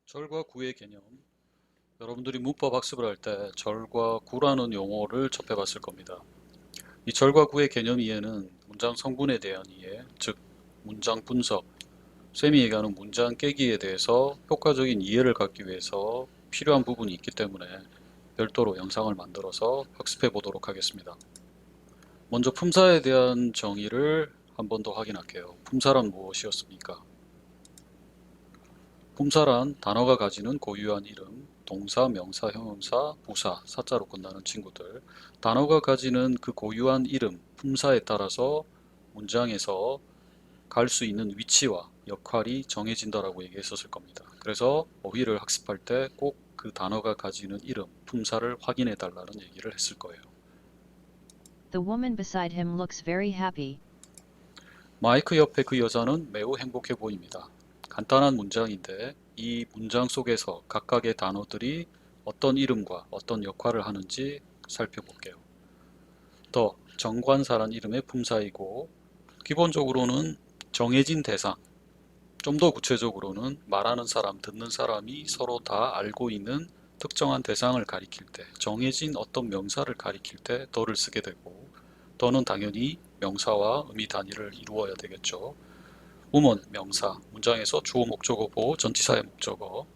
절과 구의 개념. 여러분들이 문법 학습을 할 때 절과 구라는 용어를 접해봤을 겁니다. 이 절과 구의 개념 이해는 문장 성분에 대한 이해, 즉 문장 분석, 쌤이 얘기하는 문장 깨기에 대해서 효과적인 이해를 갖기 위해서 필요한 부분이 있기 때문에 별도로 영상을 만들어서 학습해 보도록 하겠습니다. 먼저 품사에 대한 정의를 한 번 더 확인할게요. 품사란 무엇이었습니까? 품사란 단어가 가지는 고유한 이름, 동사, 명사, 형용사, 부사, 사자로 끝나는 친구들. 단어가 가지는 그 고유한 이름, 품사에 따라서 문장에서 갈 수 있는 위치와 역할이 정해진다라고 얘기했었을 겁니다. 그래서 어휘를 학습할 때 꼭 그 단어가 가지는 이름, 품사를 확인해 달라는 얘기를 했을 거예요. The woman beside him looks very happy. 마이크 옆에 그 여자는 매우 행복해 보입니다. 간단한 문장인데 이 문장 속에서 각각의 단어들이 어떤 이름과 어떤 역할을 하는지 살펴볼게요. 더, 정관사란 이름의 품사이고 기본적으로는 정해진 대상, 좀 더 구체적으로는 말하는 사람, 듣는 사람이 서로 다 알고 있는 특정한 대상을 가리킬 때, 정해진 어떤 명사를 가리킬 때 더를 쓰게 되고, 더는 당연히 명사와 의미 단위를 이루어야 되겠죠. woman, 명사, 문장에서 주어 목적어 보호, 전치사의 목적어,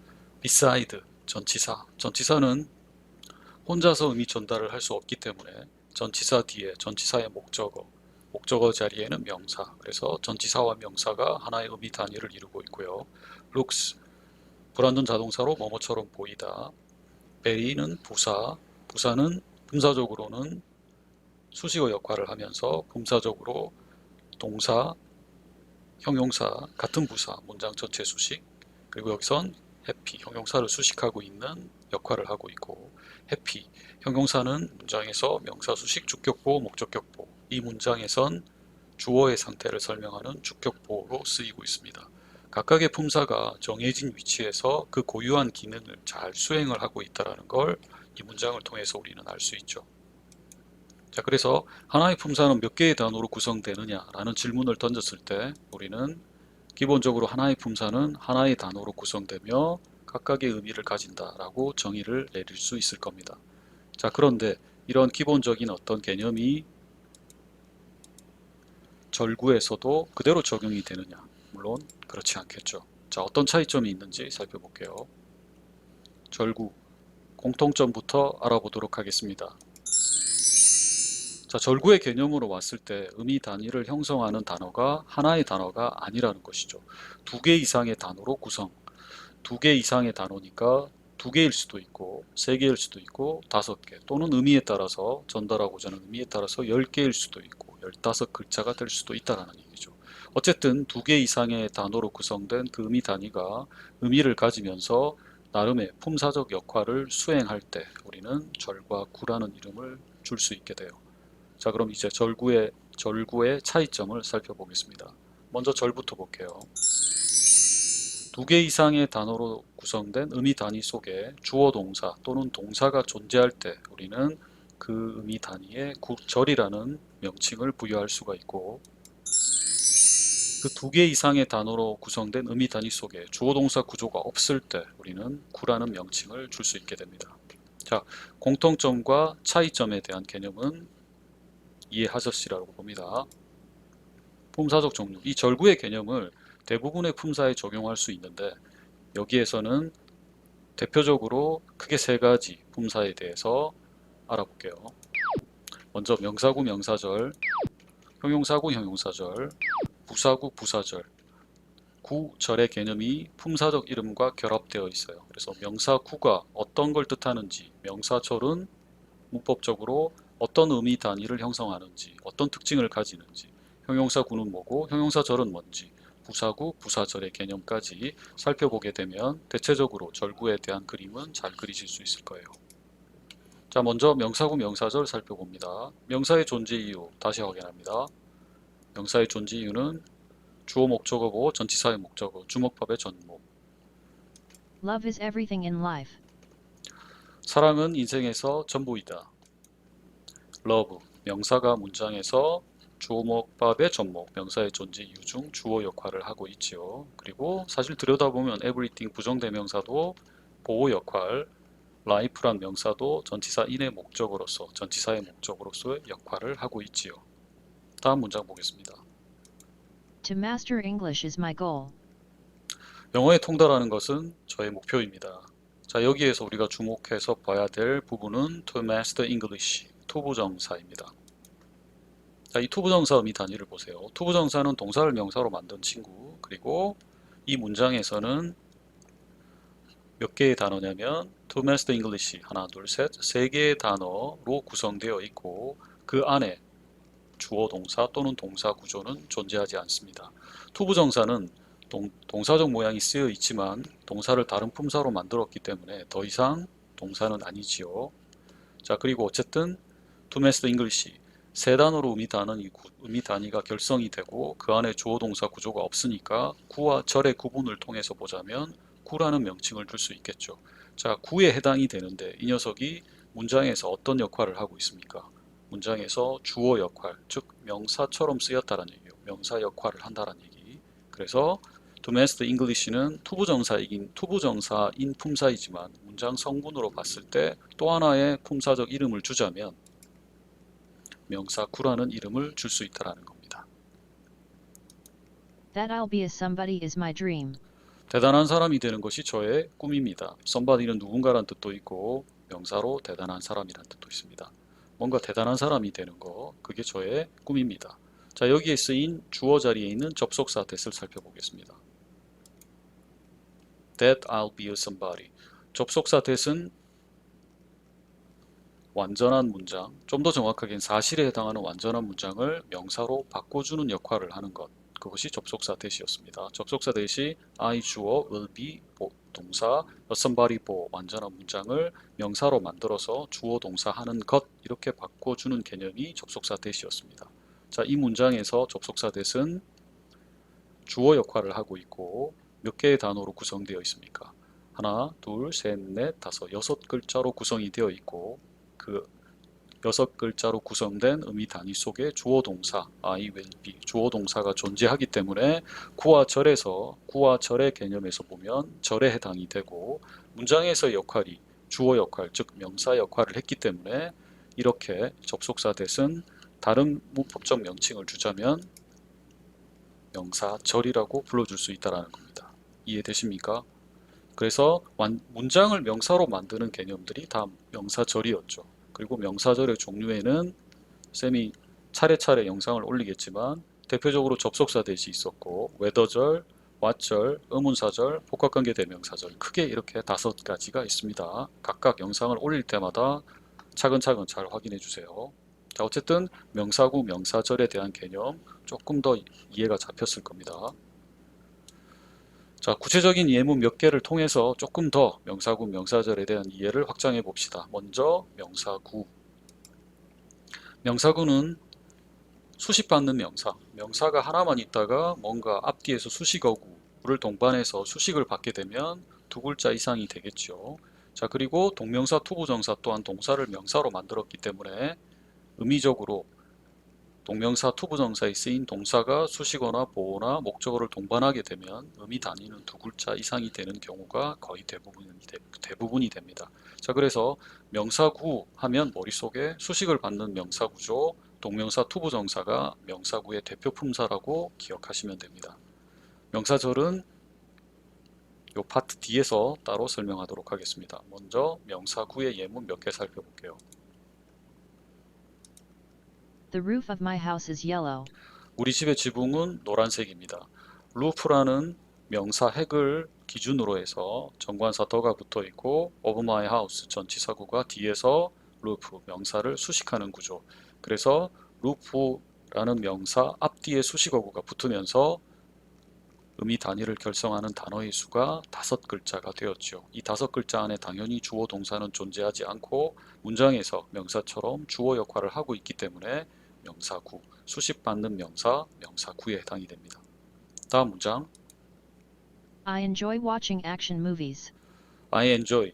beside, 전치사, 전치사는 혼자서 의미 전달을 할 수 없기 때문에 전치사 뒤에 전치사의 목적어, 목적어 자리에는 명사, 그래서 전치사와 명사가 하나의 의미 단위를 이루고 있고요. looks, 불완전 자동사로 뭐뭐처럼 보이다. very는 부사, 부사는 분사적으로는 수식어 역할을 하면서 분사적으로 동사, 형용사, 같은 부사, 문장 전체 수식, 그리고 여기선 happy, 형용사를 수식하고 있는 역할을 하고 있고, happy, 형용사는 문장에서 명사 수식 주격보호, 목적격보호, 이 문장에선 주어의 상태를 설명하는 주격보호로 쓰이고 있습니다. 각각의 품사가 정해진 위치에서 그 고유한 기능을 잘 수행을 하고 있다는 걸 이 문장을 통해서 우리는 알 수 있죠. 자, 그래서 하나의 품사는 몇 개의 단어로 구성되느냐라는 질문을 던졌을 때 우리는 기본적으로 하나의 품사는 하나의 단어로 구성되며 각각의 의미를 가진다라고 정의를 내릴 수 있을 겁니다. 자, 그런데 이런 기본적인 어떤 개념이 절구에서도 그대로 적용이 되느냐? 물론 그렇지 않겠죠. 자, 어떤 차이점이 있는지 살펴볼게요. 절구, 공통점부터 알아보도록 하겠습니다. 자, 절구의 개념으로 왔을 때 의미 단위를 형성하는 단어가 하나의 단어가 아니라는 것이죠. 두 개 이상의 단어로 구성. 두 개 이상의 단어니까 두 개일 수도 있고, 세 개일 수도 있고, 다섯 개. 또는 의미에 따라서 전달하고자 하는 의미에 따라서 10개일 수도 있고, 15글자가 될 수도 있다는 얘기죠. 어쨌든 두 개 이상의 단어로 구성된 그 의미 단위가 의미를 가지면서 나름의 품사적 역할을 수행할 때 우리는 절과 구라는 이름을 줄 수 있게 돼요. 자, 그럼 이제 절구의 차이점을 살펴보겠습니다. 먼저 절부터 볼게요. 두 개 이상의 단어로 구성된 의미 단위 속에 주어 동사 또는 동사가 존재할 때 우리는 그 의미 단위에 절이라는 명칭을 부여할 수가 있고, 그 두 개 이상의 단어로 구성된 의미 단위 속에 주어 동사 구조가 없을 때 우리는 구라는 명칭을 줄 수 있게 됩니다. 자, 공통점과 차이점에 대한 개념은 이해하셨으리라고 봅니다. 품사적 종류. 이 절구의 개념을 대부분의 품사에 적용할 수 있는데 여기에서는 대표적으로 크게 세 가지 품사에 대해서 알아볼게요. 먼저 명사구 명사절, 형용사구 형용사절, 부사구 부사절. 구절의 개념이 품사적 이름과 결합되어 있어요. 그래서 명사구가 어떤 걸 뜻하는지, 명사절은 문법적으로 어떤 의미 단위를 형성하는지, 어떤 특징을 가지는지, 형용사구는 뭐고 형용사절은 뭔지, 부사구, 부사절의 개념까지 살펴보게 되면 대체적으로 절구에 대한 그림은 잘 그리실 수 있을 거예요. 자, 먼저 명사구 명사절 살펴봅니다. 명사의 존재 이유 다시 확인합니다. 명사의 존재 이유는 주어 목적어 보호 전치사의 목적어 주목법의 전목. Love is everything in life. 사랑은 인생에서 전부이다. love 명사가 문장에서 주어목밥의 접목, 명사의 존재 이유 중 주어 역할을 하고 있지요. 그리고 사실 들여다보면 everything 부정대명사도 보호 역할, life란 명사도 전치사 in의 목적으로서, 전치사의 목적으로서의 역할을 하고 있지요. 다음 문장 보겠습니다. To master English is my goal. 영어에 통달하는 것은 저의 목표입니다. 자, 여기에서 우리가 주목해서 봐야 될 부분은 to master English, 투부정사입니다. 자, 이 투부정사 의미 단위를 보세요. 투부정사는 동사를 명사로 만든 친구, 그리고 이 문장에서는 몇 개의 단어냐면 to master English, 하나, 둘, 셋, 세 개의 단어로 구성되어 있고 그 안에 주어 동사 또는 동사 구조는 존재하지 않습니다. 투부정사는 동사적 모양이 쓰여 있지만 동사를 다른 품사로 만들었기 때문에 더 이상 동사는 아니지요. 자, 그리고 어쨌든 to master English 세 단어로 의미 단위가 결성이 되고 그 안에 주어 동사 구조가 없으니까 구와 절의 구분을 통해서 보자면 구라는 명칭을 줄 수 있겠죠. 자, 구에 해당이 되는데 이 녀석이 문장에서 어떤 역할을 하고 있습니까? 문장에서 주어 역할, 즉 명사처럼 쓰였다는 얘기예요. 명사 역할을 한다는 얘기. 그래서 to master English는 투부정사인 품사이지만 문장 성분으로 봤을 때 또 하나의 품사적 이름을 주자면 명사 구라는 이름을 줄 수 있다는 겁니다. That I'll be a somebody is my dream. 대단한 사람이 되는 것이 저의 꿈입니다. somebody는 누군가란 뜻도 있고 명사로 대단한 사람이란 뜻도 있습니다. 뭔가 대단한 사람이 되는 거, 그게 저의 꿈입니다. 자, 여기에 쓰인 주어 자리에 있는 접속사 that을 살펴보겠습니다. That I'll be a somebody. 접속사 that은 완전한 문장, 좀 더 정확하게는 사실에 해당하는 완전한 문장을 명사로 바꿔주는 역할을 하는 것, 그것이 접속사 that이었습니다. 접속사 that이 I 주어, will be 동사, a somebody 완전한 문장을 명사로 만들어서 주어 동사 하는 것 이렇게 바꿔주는 개념이 접속사 that이었습니다. 자, 이 문장에서 접속사 that은 주어 역할을 하고 있고 몇 개의 단어로 구성되어 있습니까? 하나, 둘, 셋, 넷, 다섯, 여섯 글자로 구성이 되어 있고 그 여섯 글자로 구성된 의미 단위 속에 주어 동사 I will be 주어 동사가 존재하기 때문에 구와 절의 개념에서 보면 절에 해당이 되고 문장에서의 역할이 주어 역할 즉 명사 역할을 했기 때문에 이렇게 접속사 that은 다른 문법적 명칭을 주자면 명사 절이라고 불러줄 수 있다는 겁니다. 이해되십니까? 그래서 문장을 명사로 만드는 개념들이 다 명사절이었죠. 그리고 명사절의 종류에는 쌤이 차례차례 영상을 올리겠지만 대표적으로 접속사 that이 있었고 whether절, what절, 의문사절, 복합관계 대명사절 크게 이렇게 5가지가 있습니다. 각각 영상을 올릴 때마다 차근차근 잘 확인해 주세요. 자, 어쨌든 명사구, 명사절에 대한 개념 조금 더 이해가 잡혔을 겁니다. 자, 구체적인 예문 몇 개를 통해서 조금 더 명사구, 명사절에 대한 이해를 확장해 봅시다. 먼저 명사구. 명사구는 수식받는 명사. 명사가 하나만 있다가 뭔가 앞뒤에서 수식어구를 동반해서 수식을 받게 되면 두 글자 이상이 되겠죠. 자, 그리고 동명사, 투부정사 또한 동사를 명사로 만들었기 때문에 의미적으로 동명사, 투부정사에 쓰인 동사가 수식어나 보어나 목적어를 동반하게 되면 의미 단위는 두 글자 이상이 되는 경우가 거의 대부분이 됩니다. 자, 그래서 명사구 하면 머릿속에 수식을 받는 명사구조, 동명사, 투부정사가 명사구의 대표 품사라고 기억하시면 됩니다. 명사절은 이 파트 뒤에서 따로 설명하도록 하겠습니다. 먼저 명사구의 예문 몇 개 살펴볼게요. The roof of my house is yellow. 우리 집의 지붕은 노란색입니다. 루프라는 명사 핵을 기준으로 해서 정관사 더가 붙어 있고 of my house 전치사구가 뒤에서 루프 명사를 수식하는 구조. 그래서 루프라는 명사 앞뒤에 수식어구가 붙으면서 의미 단위를 결성하는 단어의 수가 5글자가 되었죠. 이 5글자 안에 당연히 주어 동사는 존재하지 않고 문장에서 명사처럼 주어 역할을 하고 있기 때문에 명사구, 수식받는 명사, 명사구에 해당이 됩니다. 다음 문장. I enjoy watching action movies. I enjoy,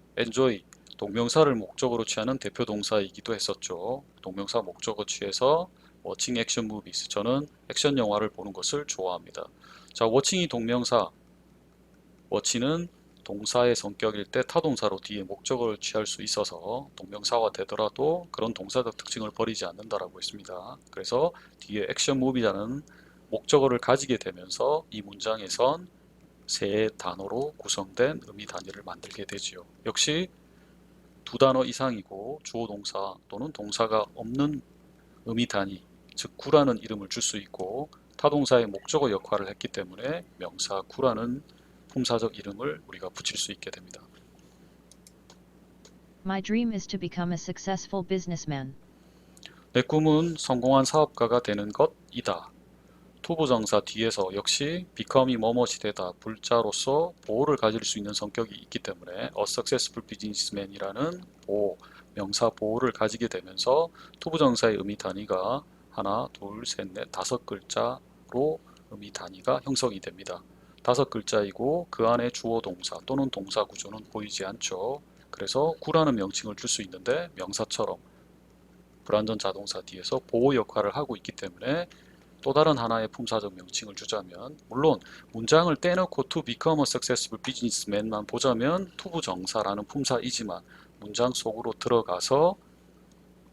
동명사를 목적으로 취하는 대표 동사이기도 했었죠. 동명사 목적어 취해서 watching action movies. 저는 액션 영화를 보는 것을 좋아합니다. 자, watching이 동명사, watch는 동사의 성격일 때 타동사로 뒤에 목적어를 취할 수 있어서 동명사가 되더라도 그런 동사적 특징을 버리지 않는다라고 했습니다. 그래서 뒤에 액션 무비라는 목적어를 가지게 되면서 이 문장에선 세 단어로 구성된 의미 단위를 만들게 되지요. 역시 두 단어 이상이고 주어 동사 또는 동사가 없는 의미 단위, 즉 구라는 이름을 줄 수 있고 타동사의 목적어 역할을 했기 때문에 명사 구라는 품사적 이름을 우리가 붙일 수 있게 됩니다. My dream is to become a successful businessman. 내 꿈은 성공한 사업가가 되는 것이다. 투부정사 뒤에서 역시 become이 뭐뭇이 되다 불자로서 보호를 가질 수 있는 성격이 있기 때문에 a successful businessman이라는 보호, 명사 보호를 가지게 되면서 투부정사의 의미 단위가 하나, 둘, 셋, 넷, 다섯 글자로 의미 단위가 형성이 됩니다. 다섯 글자이고 그 안에 주어 동사 또는 동사 구조는 보이지 않죠. 그래서 구라는 명칭을 줄 수 있는데 명사처럼 불완전 자동사 뒤에서 보호 역할을 하고 있기 때문에 또 다른 하나의 품사적 명칭을 주자면 물론 문장을 떼놓고 to become a successful businessman만 보자면 투부정사라는 품사이지만 문장 속으로 들어가서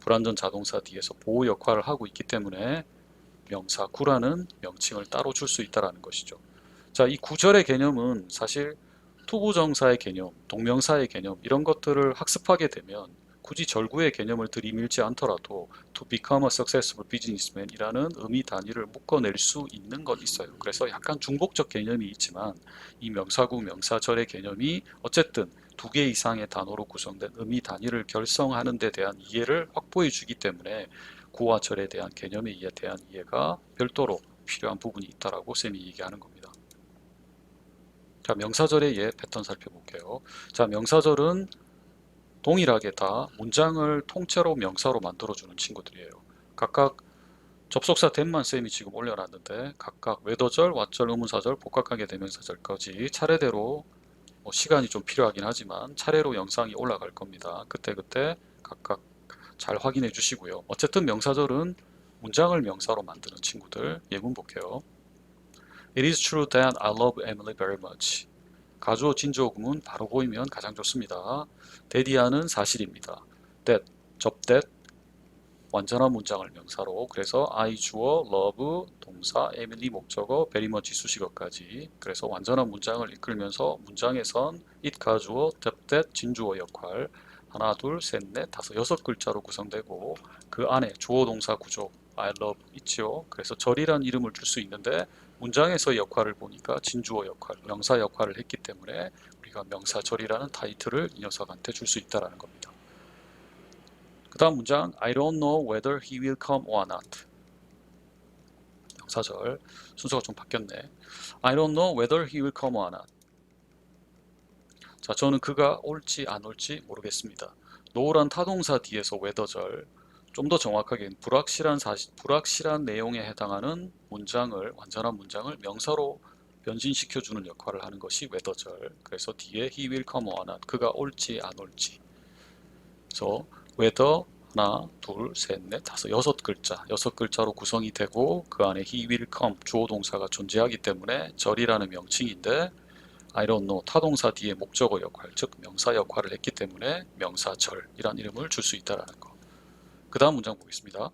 불완전 자동사 뒤에서 보호 역할을 하고 있기 때문에 명사 구라는 명칭을 따로 줄 수 있다는 것이죠. 자, 이 구절의 개념은 사실 투부정사의 개념, 동명사의 개념 이런 것들을 학습하게 되면 굳이 절구의 개념을 들이밀지 않더라도 to become a successful businessman 이라는 의미 단위를 묶어낼 수 있는 건 있어요. 그래서 약간 중복적 개념이 있지만 이 명사구, 명사절의 개념이 어쨌든 두 개 이상의 단어로 구성된 의미 단위를 결성하는 데 대한 이해를 확보해 주기 때문에 구와 절에 대한 개념에 대한 이해가 별도로 필요한 부분이 있다라고 쌤이 얘기하는 겁니다. 자, 명사절의 예 패턴 살펴볼게요. 자, 명사절은 동일하게 다 문장을 통째로 명사로 만들어주는 친구들이에요. 각각 접속사 된만 쌤이 지금 올려놨는데 각각 외도절, 왓절, 의문사절, 복각하게 대명사절까지 차례대로 시간이 좀 필요하긴 하지만 차례로 영상이 올라갈 겁니다. 그때그때 각각 잘 확인해 주시고요. 어쨌든 명사절은 문장을 명사로 만드는 친구들 예문 볼게요. It is true that I love Emily very much. 가주어 진주어구문 바로 보이면 가장 좋습니다. that이하는 사실입니다. that, 접that, 완전한 문장을 명사로 그래서 I 주어, love, 동사, Emily 목적어, very much 수식어까지 그래서 완전한 문장을 이끌면서 문장에선 it 가주어, that 진주어 역할 하나, 둘, 셋, 넷, 다섯, 여섯 글자로 구성되고 그 안에 주어, 동사, 구조 I love 있지요. 그래서 절이란 이름을 줄 수 있는데 문장에서의 역할을 보니까 진주어 역할, 명사 역할을 했기 때문에 우리가 명사절이라는 타이틀을 이 녀석한테 줄 수 있다는 겁니다. 그 다음 문장 I don't know whether he will come or not. 명사절 순서가 좀 바뀌었네. I don't know whether he will come or not. 자, 저는 그가 올지 안 올지 모르겠습니다. know란 타동사 뒤에서 whether절 좀 더 정확하게 불확실한 내용에 해당하는 문장을 완전한 문장을 명사로 변신시켜주는 역할을 하는 것이 whether절. 그래서 뒤에 he will come or not 그가 올지 안 올지. 그래서 whether 하나, 둘, 셋, 넷, 다섯, 여섯 글자로 구성이 되고 그 안에 he will come 주어 동사가 존재하기 때문에 절이라는 명칭인데 I don't know 타동사 뒤에 목적어 역할 즉 명사 역할을 했기 때문에 명사절이란 이름을 줄 수 있다는 거. 그 다음 문장 보겠습니다.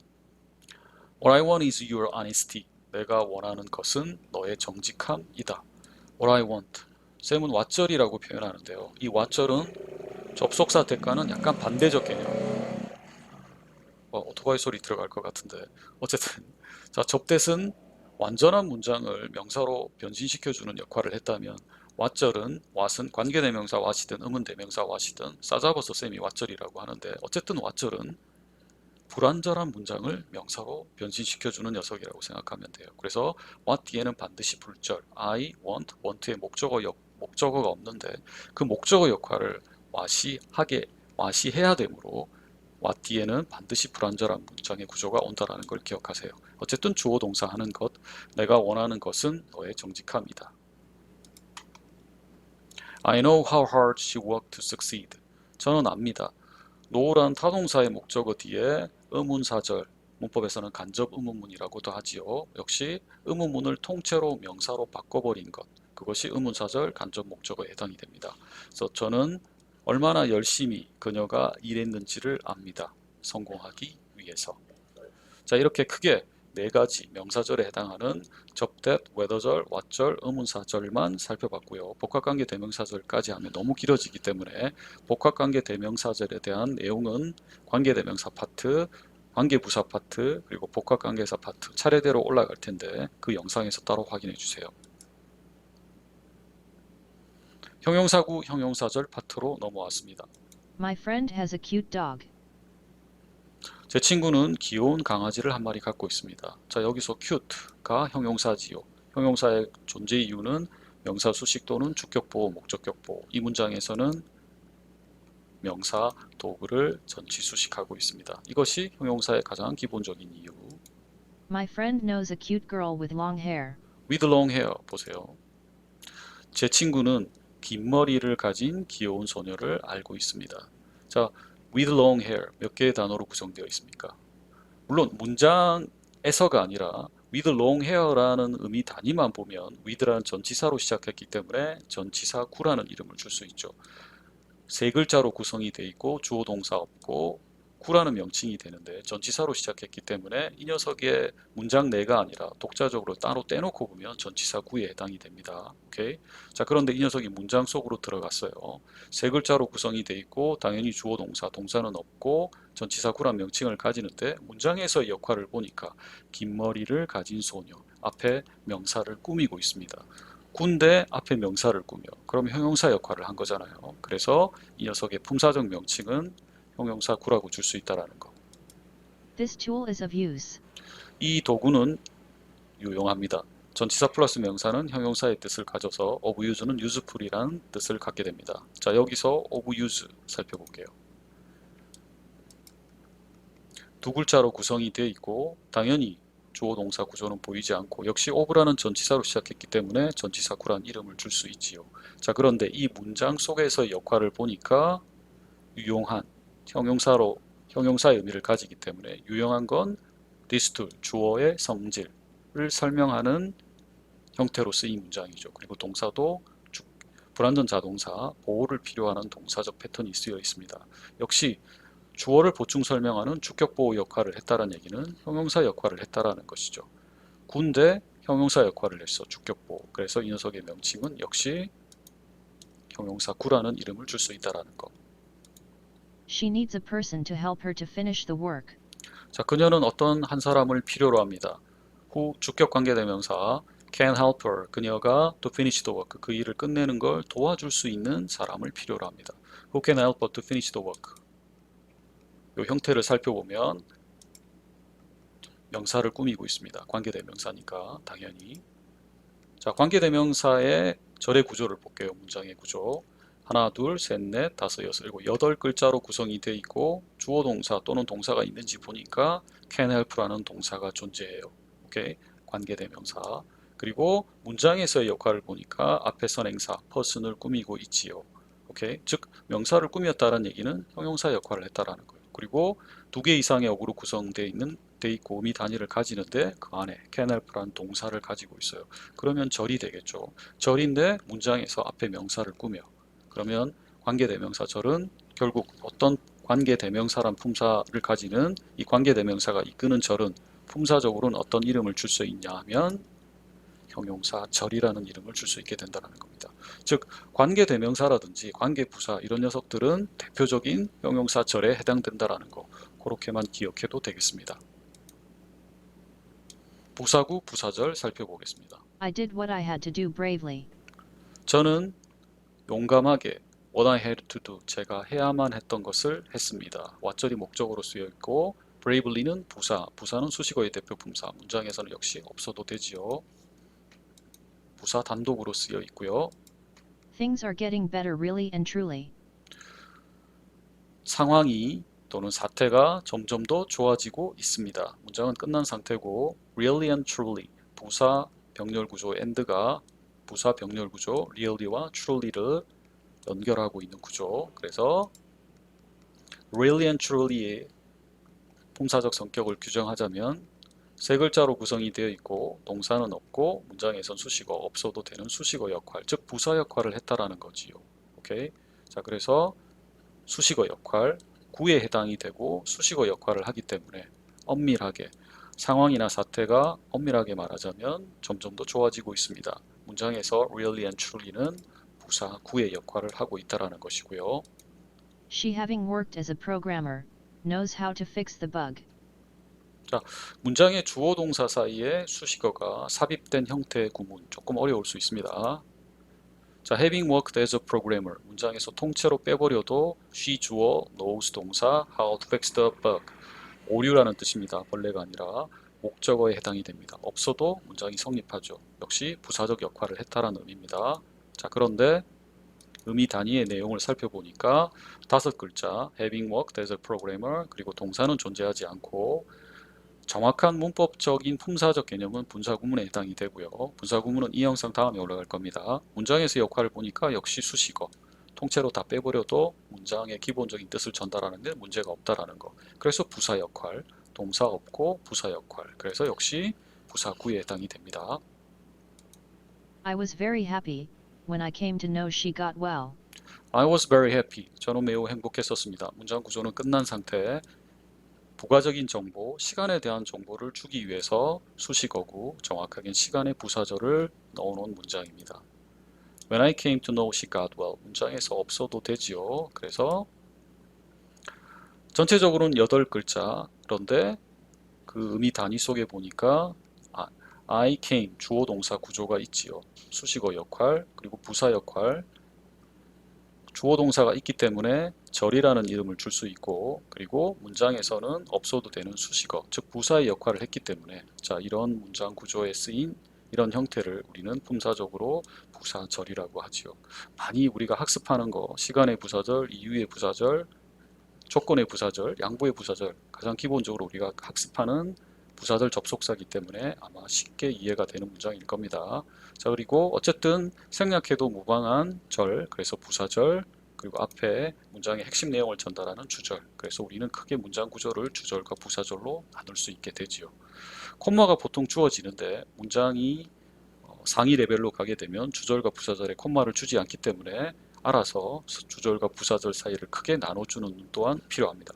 What I want is your honesty. 내가 원하는 것은 너의 정직함이다. What I want. 쌤은 왓절이라고 표현하는데요. 이 왓절은 접속사 대가는 약간 반대적 개념. 오토바이 소리 들어갈 것 같은데 어쨌든 자 접댓은 완전한 문장을 명사로 변신시켜주는 역할을 했다면 왓절은 왓은 관계대명사 왓이든 의문대명사 왓이든 싸잡아서 쌤이 왓절이라고 하는데 어쨌든 왓절은 불완전한 문장을 명사로 변신시켜주는 녀석이라고 생각하면 돼요. 그래서 what 뒤에는 반드시 불절 I want의 목적어가 없는데 그 목적어 역할을 what이 해야 되므로 what 뒤에는 반드시 불완전한 문장의 구조가 온다는 걸 기억하세요. 어쨌든 주어 동사 하는 것, 내가 원하는 것은 너의 정직함이다. I know how hard she worked to succeed. 저는 압니다. know란 타동사의 목적어 뒤에 의문사절, 문법에서는 간접 의문문이라고도 하지요. 역시 의문문을 통째로 명사로 바꿔버린 것, 그것이 의문사절 간접 목적어에 해당이 됩니다. 그래서 저는 얼마나 열심히 그녀가 일했는지를 압니다. 성공하기 위해서. 자, 이렇게 크게 네 가지 명사절에 해당하는 접대, whether절, what절, 의문사절만 살펴봤고요. 복합관계 대명사절까지 하면 너무 길어지기 때문에 복합관계 대명사절에 대한 내용은 관계대명사 파트, 관계부사 파트, 그리고 복합관계사 파트 차례대로 올라갈 텐데 그 영상에서 따로 확인해 주세요. 형용사구, 형용사절 파트로 넘어왔습니다. My friend has a cute dog. 제 친구는 귀여운 강아지를 한 마리 갖고 있습니다. 자, 여기서 cute가 형용사지요. 형용사의 존재 이유는 명사 수식 또는 주격보호, 목적격보호. 이 문장에서는 명사 도구를 전치 수식하고 있습니다. 이것이 형용사의 가장 기본적인 이유. My friend knows a cute girl with long hair. with long hair 보세요. 제 친구는 긴 머리를 가진 귀여운 소녀를 알고 있습니다. 자, with long hair 몇 개의 단어로 구성되어 있습니까? 물론 문장에서가 아니라 with long hair라는 의미 단위만 보면 with라는 전치사로 시작했기 때문에 전치사 구라는 이름을 줄 수 있죠. 세 글자로 구성이 되어 있고 주어 동사 없고 구라는 명칭이 되는데 전치사로 시작했기 때문에 이 녀석의 문장 내가 아니라 독자적으로 따로 떼놓고 보면 전치사 구에 해당이 됩니다. 오케이? 자, 그런데 이 녀석이 문장 속으로 들어갔어요. 세 글자로 구성이 되어 있고 당연히 주어 동사, 동사는 없고 전치사 구란 명칭을 가지는데 문장에서의 역할을 보니까 긴 머리를 가진 소녀 앞에 명사를 꾸미고 있습니다. 군대 앞에 명사를 꾸며 그럼 형용사 역할을 한 거잖아요. 그래서 이 녀석의 품사적 명칭은 형용사 구라고 줄 수 있다라는 거. This tool is of use. 이 도구는 유용합니다. 전치사 플러스 명사는 형용사의 뜻을 가져서 of use는 useful이라는 뜻을 갖게 됩니다. 자, 여기서 of use 살펴볼게요. 두 글자로 구성이 되어 있고 당연히 주어 동사 구조는 보이지 않고 역시 of라는 전치사로 시작했기 때문에 전치사 구란 이름을 줄 수 있지요. 자, 그런데 이 문장 속에서의 역할을 보니까 유용한 형용사의 의미를 가지기 때문에 유용한 건 this tool, 주어의 성질을 설명하는 형태로 쓰인 문장이죠. 그리고 동사도 불완전 자동사, 보호를 필요하는 동사적 패턴이 쓰여 있습니다. 역시 주어를 보충 설명하는 주격보호 역할을 했다는 얘기는 형용사 역할을 했다라는 것이죠. 군대 형용사 역할을 했어, 주격보호. 그래서 이 녀석의 명칭은 역시 형용사 구라는 이름을 줄 수 있다라는 것. She needs a person to help her to finish the work. 자, 그녀는 어떤 한 사람을 필요로 합니다. 후 주격 관계대명사 can help her, 그녀가 to finish the work, 그 일을 끝내는 걸 도와줄 수 있는 사람을 필요로 합니다. Who can help her to finish the work? 이 형태를 살펴보면 명사를 꾸미고 있습니다. 관계대명사니까 당연히. 자, 관계대명사의 절의 구조를 볼게요. 문장의 구조. 하나, 둘, 셋, 넷, 다섯, 여섯, 일곱, 여덟 글자로 구성이 되어 있고 주어 동사 또는 동사가 있는지 보니까 can help라는 동사가 존재해요. 오케이? 관계대명사. 그리고 문장에서의 역할을 보니까 앞에 선행사, person을 꾸미고 있지요. 오케이? 즉 명사를 꾸몄다는 얘기는 형용사 역할을 했다라는 거예요. 그리고 두 개 이상의 어구로 구성되어 있고 의미 단위를 가지는데 그 안에 can help라는 동사를 가지고 있어요. 그러면 절이 되겠죠. 절인데 문장에서 앞에 명사를 꾸며 그러면 관계대명사 절은 결국 어떤 관계대명사란 품사를 가지는 이 관계대명사가 이끄는 절은 품사적으로는 어떤 이름을 줄 수 있냐 하면 형용사 절이라는 이름을 줄 수 있게 된다는 겁니다. 즉 관계대명사라든지 관계부사 이런 녀석들은 대표적인 형용사 절에 해당된다는 거 그렇게만 기억해도 되겠습니다. 부사구 부사절 살펴보겠습니다. I did what I had to do bravely. 저는 용감하게 what I had to do, 제가 해야만 했던 것을 했습니다. what절이 목적으로 쓰여 있고 bravely는 부사, 부사는 수식어의 대표 품사, 문장에서는 역시 없어도 되지요. 부사 단독으로 쓰여 있고요. Things are getting better really and truly. 상황이 또는 사태가 점점 더 좋아지고 있습니다. 문장은 끝난 상태고 really and truly, 부사 병렬 구조 and가 부사 병렬 구조 really와 truly를 연결하고 있는 구조. 그래서 really and truly의 품사적 성격을 규정하자면 세 글자로 구성이 되어 있고 동사는 없고 문장에선 수식어 없어도 되는 수식어 역할, 즉 부사 역할을 했다라는 거지요. 오케이. 자, 그래서 수식어 역할, 구에 해당이 되고 수식어 역할을 하기 때문에 엄밀하게 상황이나 사태가 엄밀하게 말하자면 점점 더 좋아지고 있습니다. 문장에서 really and truly는 부사 구의 역할을 하고 있다라는 것이고요. She, having worked as a programmer, knows how to fix the bug. 자, 문장의 주어 동사 사이에 수식어가 삽입된 형태의 구문 조금 어려울 수 있습니다. 자, having worked as a programmer 문장에서 통째로 빼버려도 she 주어, knows 동사, how to fix the bug 오류라는 뜻입니다. 벌레가 아니라 목적어에 해당이 됩니다. 없어도 문장이 성립하죠. 역시 부사적 역할을 했다라는 의미입니다. 자, 그런데 의미 단위의 내용을 살펴보니까 5글자 having worked as a programmer 그리고 동사는 존재하지 않고 정확한 문법적인 품사적 개념은 분사구문에 해당이 되고요. 분사구문은 이 영상 다음에 올라갈 겁니다. 문장에서 역할을 보니까 역시 수식어. 통째로 다 빼버려도 문장의 기본적인 뜻을 전달하는 데 문제가 없다라는 거. 그래서 부사 역할, 동사 없고 부사 역할. 그래서 역시 부사구에 해당이 됩니다. I was very happy when I came to know she got well. I was very happy. 저는 매우 행복했었습니다. 문장 구조는 끝난 상태. 부가적인 정보, 시간에 대한 정보를 주기 위해서 수식어구, 정확하게 시간의 부사절을 넣어놓은 문장입니다. When I came to know she got well. 문장에서 없어도 되지요. 그래서 전체적으로는 8글자. 그런데 그 의미 단위 속에 보니까 I came, 주어 동사 구조가 있지요. 수식어 역할, 그리고 부사 역할, 주어 동사가 있기 때문에 절이라는 이름을 줄 수 있고 그리고 문장에서는 없어도 되는 수식어, 즉 부사의 역할을 했기 때문에 자, 이런 문장 구조에 쓰인 이런 형태를 우리는 품사적으로 부사절이라고 하지요. 많이 우리가 학습하는 거 시간의 부사절, 이유의 부사절, 조건의 부사절, 양보의 부사절 가장 기본적으로 우리가 학습하는 부사절 접속사이기 때문에 아마 쉽게 이해가 되는 문장일 겁니다. 자, 그리고 어쨌든 생략해도 무방한 절, 그래서 부사절, 그리고 앞에 문장의 핵심 내용을 전달하는 주절. 그래서 우리는 크게 문장 구조를 주절과 부사절로 나눌 수 있게 되지요. 콤마가 보통 주어지는데 문장이 상위 레벨로 가게 되면 주절과 부사절에 콤마를 주지 않기 때문에 알아서 주절과 부사절 사이를 크게 나눠주는 눈 또한 필요합니다.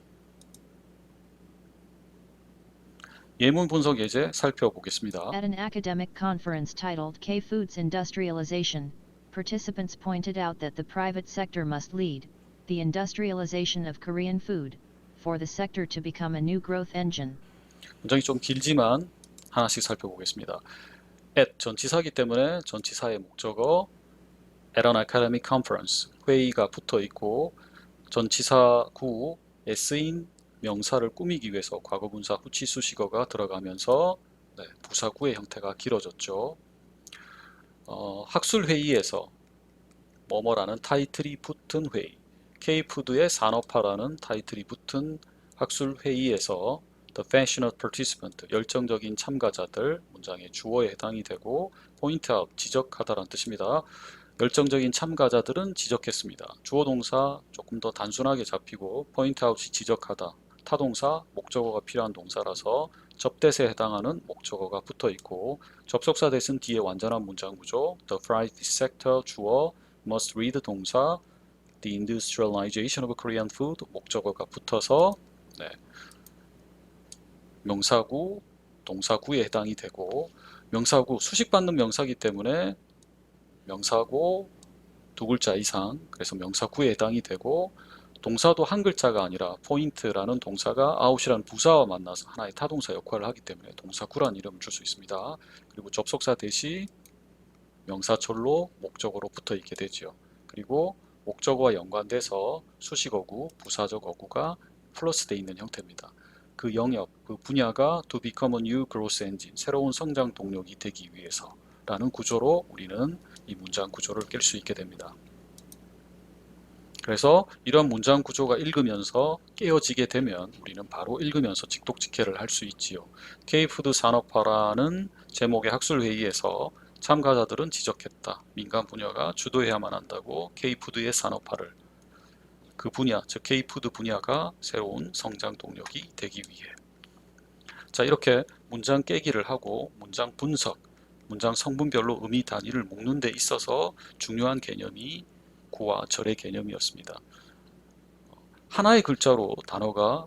예문 분석 예제 살펴보겠습니다. At an academic conference titled K-Food's Industrialization, participants pointed out that the private sector must lead the industrialization of Korean food for the sector to become a new growth engine. 문장이 좀 길지만 하나씩 살펴보겠습니다. at 전치사이기 때문에 전치사의 목적어 at an academic conference 회의가 붙어 있고 전치사 구에 쓰인 명사를 꾸미기 위해서 과거분사 후치 수식어가 들어가면서 부사구의 형태가 길어졌죠. 학술회의에서 뭐뭐라는 타이틀이 붙은 회의, K푸드의 산업화라는 타이틀이 붙은 학술회의에서 The passionate participant, 열정적인 참가자들, 문장의 주어에 해당이 되고 point out, 지적하다라는 뜻입니다. 열정적인 참가자들은 지적했습니다. 주어 동사 조금 더 단순하게 잡히고 point out이 지적하다, 타동사, 목적어가 필요한 동사라서 접댓에 해당하는 목적어가 붙어 있고 접속사 대신 뒤에 완전한 문장 구조 The private sector 주어 must read 동사 The industrialization of Korean food 목적어가 붙어서 명사구, 동사구에 해당이 되고 명사구, 수식받는 명사이기 때문에 명사구 두 글자 이상 그래서 명사구에 해당이 되고 동사도 한 글자가 아니라 포인트라는 동사가 out이라는 부사와 만나서 하나의 타동사 역할을 하기 때문에 동사구라는 이름을 줄 수 있습니다. 그리고 접속사 대시 명사절로 목적어로 붙어 있게 되죠. 그리고 목적어와 연관돼서 수식어구, 부사적 어구가 플러스되어 있는 형태입니다. 그 영역, 그 분야가 to become a new growth engine, 새로운 성장 동력이 되기 위해서 라는 구조로 우리는 이 문장 구조를 깰 수 있게 됩니다. 그래서 이런 문장 구조가 읽으면서 깨어지게 되면 우리는 바로 읽으면서 직독직해를 할 수 있지요. K푸드 산업화라는 제목의 학술회의에서 참가자들은 지적했다. 민간 분야가 주도해야만 한다고 K푸드의 산업화를. 그 분야, 즉 K푸드 분야가 새로운 성장 동력이 되기 위해. 자, 이렇게 문장 깨기를 하고 문장 분석, 문장 성분별로 의미 단위를 묶는 데 있어서 중요한 개념이 구와 절의 개념이었습니다. 하나의 글자로 단어가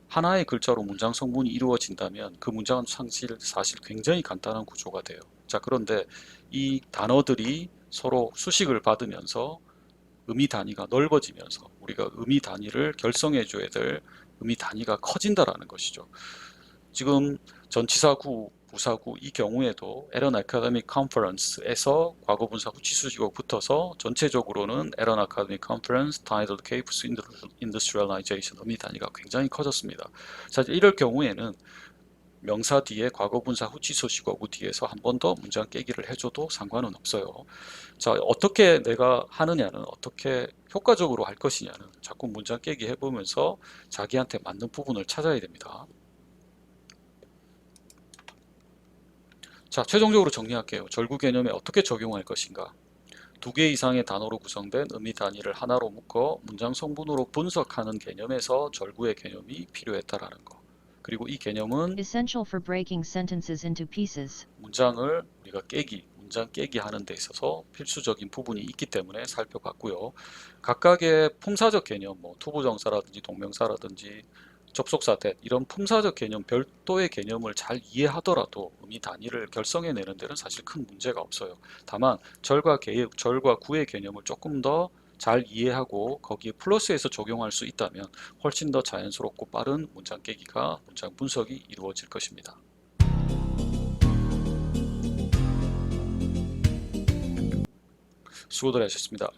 하나의 글자로 문장 성분이 이루어진다면 그 문장은 사실 굉장히 간단한 구조가 돼요. 자, 그런데 이 단어들이 서로 수식을 받으면서 의미 단위가 넓어지면서 우리가 의미 단위를 결성해 줘야 될 의미 단위가 커진다라는 것이죠. 지금 전치사구, 부사구 이 경우에도 에런 아카데믹 컨퍼런스에서 과거분사 후치수식어가 붙어서 전체적으로는 에런 아카데믹 컨퍼런스 타이틀 케이프스 인더스트리얼라이제이션 의미 단위가 굉장히 커졌습니다. 사실 이럴 경우에는 명사 뒤에 과거분사 후치수식어구 뒤에서 한 번 더 문장 깨기를 해줘도 상관은 없어요. 자, 어떻게 내가 하느냐는 어떻게 효과적으로 할 것이냐는 자꾸 문장 깨기 해보면서 자기한테 맞는 부분을 찾아야 됩니다. 자, 최종적으로 정리할게요. 절구 개념에 어떻게 적용할 것인가? 두 개 이상의 단어로 구성된 의미 단위를 하나로 묶어 문장 성분으로 분석하는 개념에서 절구의 개념이 필요했다라는 거. 그리고 이 개념은 Essential for breaking sentences into pieces. 문장을 우리가 문장 깨기 하는 데 있어서 필수적인 부분이 있기 때문에 살펴봤고요. 각각의 품사적 개념, 뭐 투부정사라든지 동명사라든지 접속사 that 이런 품사적 개념, 별도의 개념을 잘 이해하더라도 의미 단위를 결성해내는 데는 사실 큰 문제가 없어요. 다만 절과 구의 개념을 조금 더 잘 이해하고 거기에 플러스해서 적용할 수 있다면 훨씬 더 자연스럽고 빠른 문장 깨기가, 문장 분석이 이루어질 것입니다. 수고들 하셨습니다.